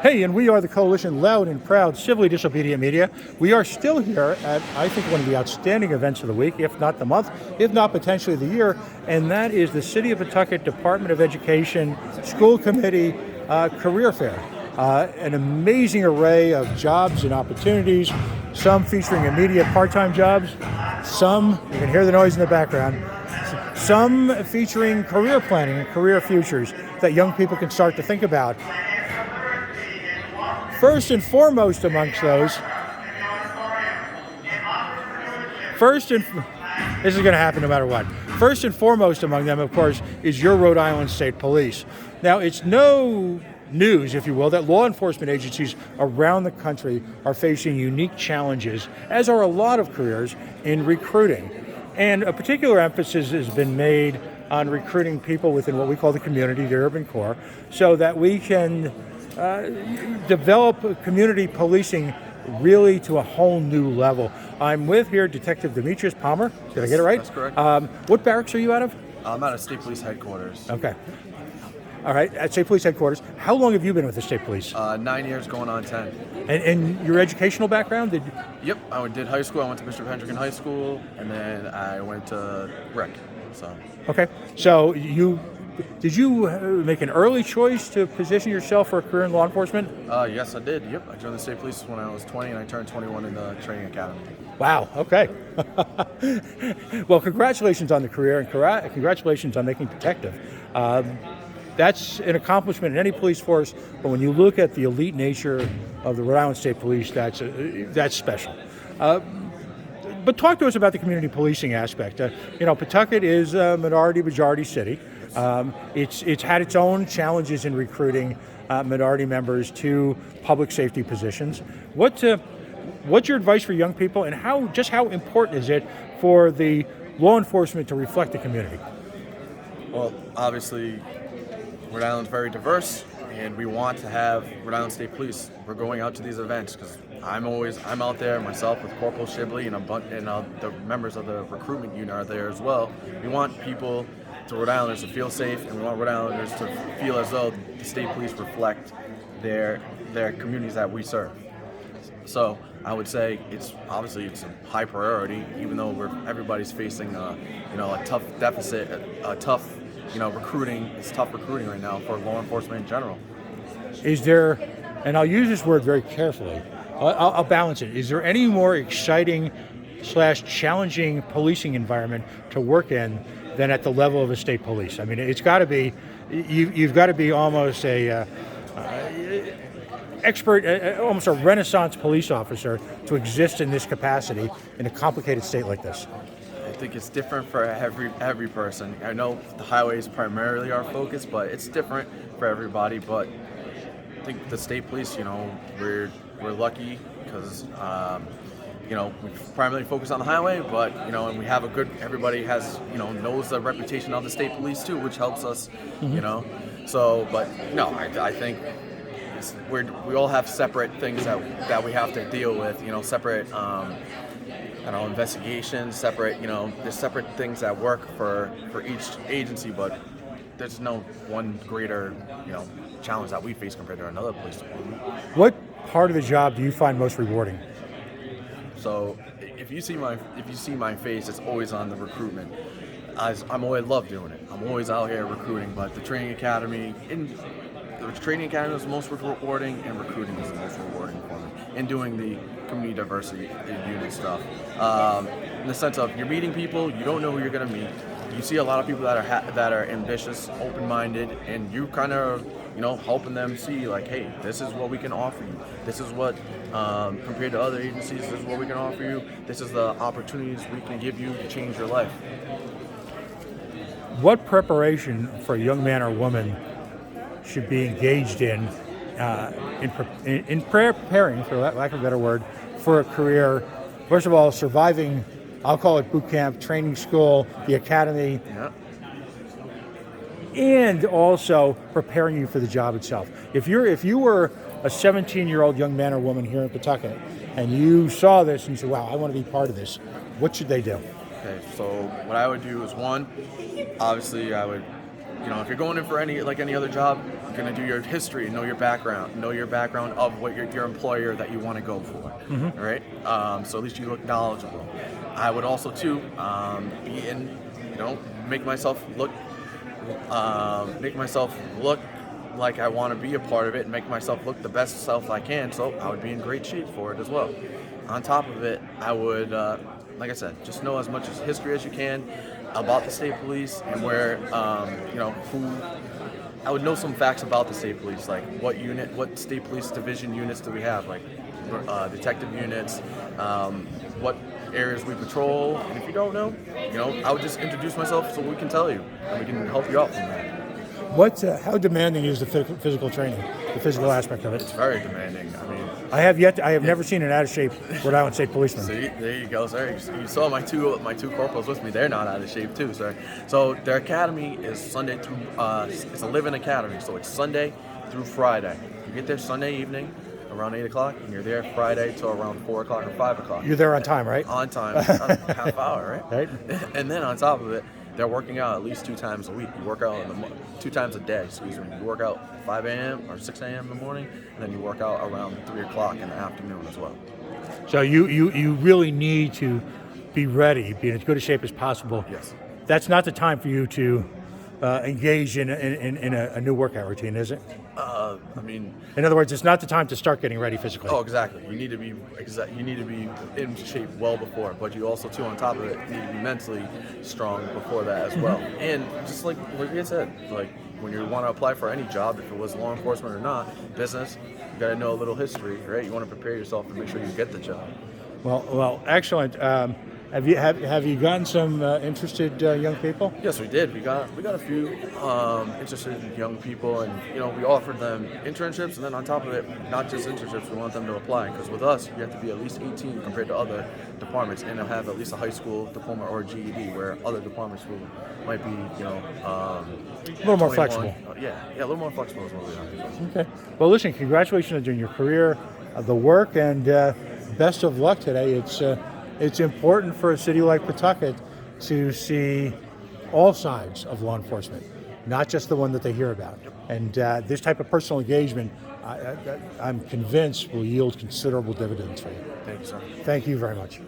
Hey, and we are the Coalition Loud and Proud Civilly Disobedient Media. We are still here at, I think, one of the outstanding events of the week, if not the month, if not potentially the year, and that is the City of Pawtucket Department of Education School Committee Career Fair. An amazing array of jobs and opportunities, some featuring immediate part-time jobs, some, you can hear the noise in the background, some featuring career planning and career futures that young people can start to think about. First and foremost amongst those, this is going to happen no matter what. First and foremost among them, of course, is your Rhode Island State Police. Now, it's no news, if you will, that law enforcement agencies around the country are facing unique challenges, as are a lot of careers, in recruiting. And a particular emphasis has been made on recruiting people within what we call the community, the urban core, so that we can develop community policing really to a whole new level. I'm with here Detective Demetrius Palmer. Did I get it right? That's correct. What barracks are you out of? I'm out of State Police Headquarters. Okay. All right, at State Police Headquarters. How long have you been with the State Police? 9 years going on 10. And your educational background? Yep, I did high school. I went to Bishop Hendrick High School, and then I went to Rec. Okay, so did you make an early choice to position yourself for a career in law enforcement? Yes, I did. Yep, I joined the State Police when I was 20, and I turned 21 in the training academy. Wow, okay. Well, congratulations on the career, and congratulations on making detective. That's an accomplishment in any police force, but when you look at the elite nature of the Rhode Island State Police, that's special. But talk to us about the community policing aspect. Pawtucket is a minority-majority city. It's had its own challenges in recruiting minority members to public safety positions. What's your advice for young people, and how important is it for the law enforcement to reflect the community? Well, obviously, Rhode Island's very diverse, and we want to have Rhode Island State Police. We're going out to these events because I'm out there myself with Corporal Shibley and the members of the recruitment unit are there as well. We want people to Rhode Islanders to feel safe, and we want Rhode Islanders to feel as though the state police reflect their communities that we serve. So I would say it's a high priority, even though everybody's facing a tough deficit, a tough recruiting. It's tough recruiting right now for law enforcement in general. Is there, and I'll use this word very carefully, I'll balance it. Is there any more exciting / challenging policing environment to work in than at the level of a state police? I mean, it's got to be, you've got to be almost a expert, almost a Renaissance police officer to exist in this capacity in a complicated state like this. I think it's different for every person. I know the highway is primarily our focus, but it's different for everybody. But I think the state police, we're lucky because we primarily focus on the highway, but and we have everybody has knows the reputation of the state police too, which helps us. So, but no, I think we all have separate things that we have to deal with. Separate. Investigations, separate, there's separate things that work for each agency, but there's no one greater, challenge that we face compared to another police department. What part of the job do you find most rewarding? So if you see my face, it's always on the recruitment. I love doing it. I'm always out here recruiting, but the training academy is the most rewarding, and recruiting is the most rewarding for me. And doing the community diversity unit stuff, in the sense of you're meeting people, you don't know who you're going to meet. You see a lot of people that are ambitious, open-minded, and you kind of helping them see like, hey, this is what we can offer you. This is what compared to other agencies, this is what we can offer you. This is the opportunities we can give you to change your life. What preparation for a young man or woman should be engaged in preparing, for lack of a better word, for a career? First of all, surviving, I'll call it boot camp, training school, the academy, and also preparing you for the job itself. If you were a 17-year-old young man or woman here in Pawtucket, and you saw this and you said, wow, I want to be part of this, what should they do? Okay, so what I would do is, one, obviously I would, if you're going in for any other job, going to do your history, know your background of what your employer that you want to go for, right? So at least you look knowledgeable. I would also too be in, make myself look like I want to be a part of it and make myself look the best self I can. So I would be in great shape for it as well. On top of it, I would, like I said, just know as much as history as you can about the state police and where, I would know some facts about the state police, like what state police division units do we have, like detective units, what areas we patrol, and if you don't know, I would just introduce myself so we can tell you, and we can help you out from there. How demanding is the physical training, the physical aspect of it? It's very demanding. I mean, I have never seen an out of shape Rhode Island State policeman. see, there you go, sir. You saw my two corporals with me. They're not out of shape too, sir. So their academy is Sunday through. It's a live-in academy, so it's Sunday through Friday. You get there Sunday evening around 8 o'clock, and you're there Friday till around 4 o'clock or 5 o'clock. You're there on time, right? On time, half hour, Right. And then on top of it, they're working out at least 2 times a week. You work out 2 times a day, excuse me. You work out 5 a.m. or 6 a.m. in the morning, and then you work out around 3 o'clock in the afternoon as well. So you really need to be ready, be in as good a shape as possible. Yes. That's not the time for you to engage in a new workout routine, is it? I mean, In other words, it's not the time to start getting ready physically. oh, exactly. You need to be in shape well before, but you also too, on top of it, need to be mentally strong before that as well. And just like I said, like when you want to apply for any job, if it was law enforcement or not, business, you got to know a little history, right? You want to prepare yourself to make sure you get the job. Well, excellent. Have you gotten some interested young people? Yes, we did. We got a few interested young people, and we offered them internships, and then on top of it, not just internships, we want them to apply. Because with us, you have to be at least 18 compared to other departments, and have at least a high school diploma or a GED, where other departments might be, A little more 21. flexible. Yeah, a little more flexible is what we are. Okay. Well, listen, congratulations on your career, the work, and best of luck today. It's important for a city like Pawtucket to see all sides of law enforcement, not just the one that they hear about. And this type of personal engagement, I'm convinced, will yield considerable dividends for you. Thank you, sir. Thank you very much.